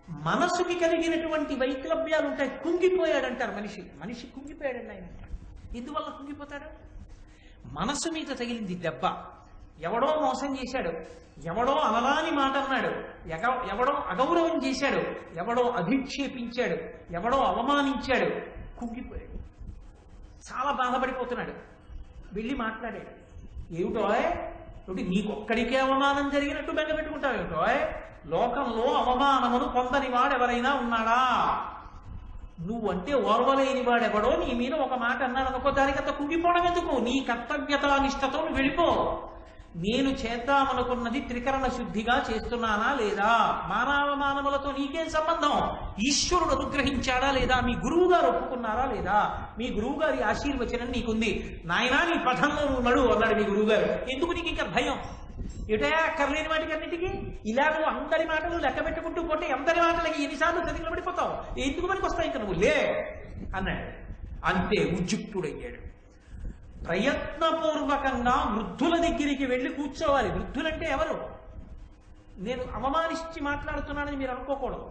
మనసుకి కలిగినటువంటి వైక్లభ్యాలు ఉంటాయి. కుంగిపోయాడంటారు మనిషి. మనిషి కుంగిపోయాడండి ఆయన. ఎందువల్ల కుంగిపోతాడు? మనసు మీద తగిలింది దెబ్బ. ఎవడో మోసం చేశాడు, ఎవడో అనలాని మాట అన్నాడు, ఎవడో అగౌరవం చేశాడు, ఎవడో అధిక్షేపించాడు, ఎవడో అవమానించాడు, కుంగిపోయాడు. చాలా బాధపడిపోతున్నాడు. వెళ్ళి మాట్లాడాడు. ఏమిటోయ్, నీకొక్కడికే అవమానం జరిగినట్టు బెంగ పెట్టుకుంటావు ఏమిటోయ్? లోకంలో అవమానమును పొందని వాడెవరైనా ఉన్నాడా? నువ్వంటే ఓర్వలేని వాడెవడో నీ మీద ఒక మాట అన్నాడు అనుకో, దానికంత కుంగిపోవడం ఎందుకు? నీ కర్తవ్యతానిష్టతో నువ్వు వెళ్ళిపో. నేను చేద్దామనుకున్నది త్రికరణ శుద్ధిగా చేస్తున్నానా లేదా? మానవమానములతో నీకేం సంబంధం? ఈశ్వరుడు అనుగ్రహించాడా లేదా? మీ గురువు గారు ఒప్పుకున్నారా లేదా? మీ గురువు గారి ఆశీర్వచనం నీకుంది. నాయనా నీ పథంలో నువ్వు నడు అన్నాడు మీ గురువు గారు. ఎందుకు నీకు ఇంకా భయం? ఏటయా అక్కర్లేని వాటికి అన్నిటికీ ఇలా నువ్వు అందరి మాటలు లెక్క పెట్టుకుంటూ పోతే అందరి మాటలకి ఎన్నిసార్లు చదివిన పడిపోతావు. ఎందుకు మనకి వస్తాయి ఇంకా నువ్వు లే అన్నాడు. అంతే ఉద్యుక్తుడయ్యాడు. ప్రయత్నపూర్వకంగా వృద్ధుల దగ్గరికి వెళ్ళి కూర్చోవాలి. వృద్ధులంటే ఎవరు? నేను అవమానించి మాట్లాడుతున్నానని మీరు అనుకోకూడదు.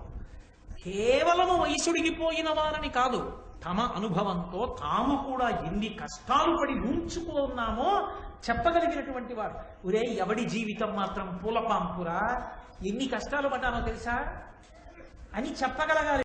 కేవలము వయసుడిగిపోయిన వారని కాదు, తమ అనుభవంతో తాము కూడా ఎన్ని కష్టాలు పడి ఉంచుకున్నామో చెప్పగలిగినటువంటి వారు. ఒరే ఎవడి జీవితం మాత్రం పూలపాంపురా, ఎన్ని కష్టాలు పడ్డానో తెలుసా అని చెప్పగలగాలి.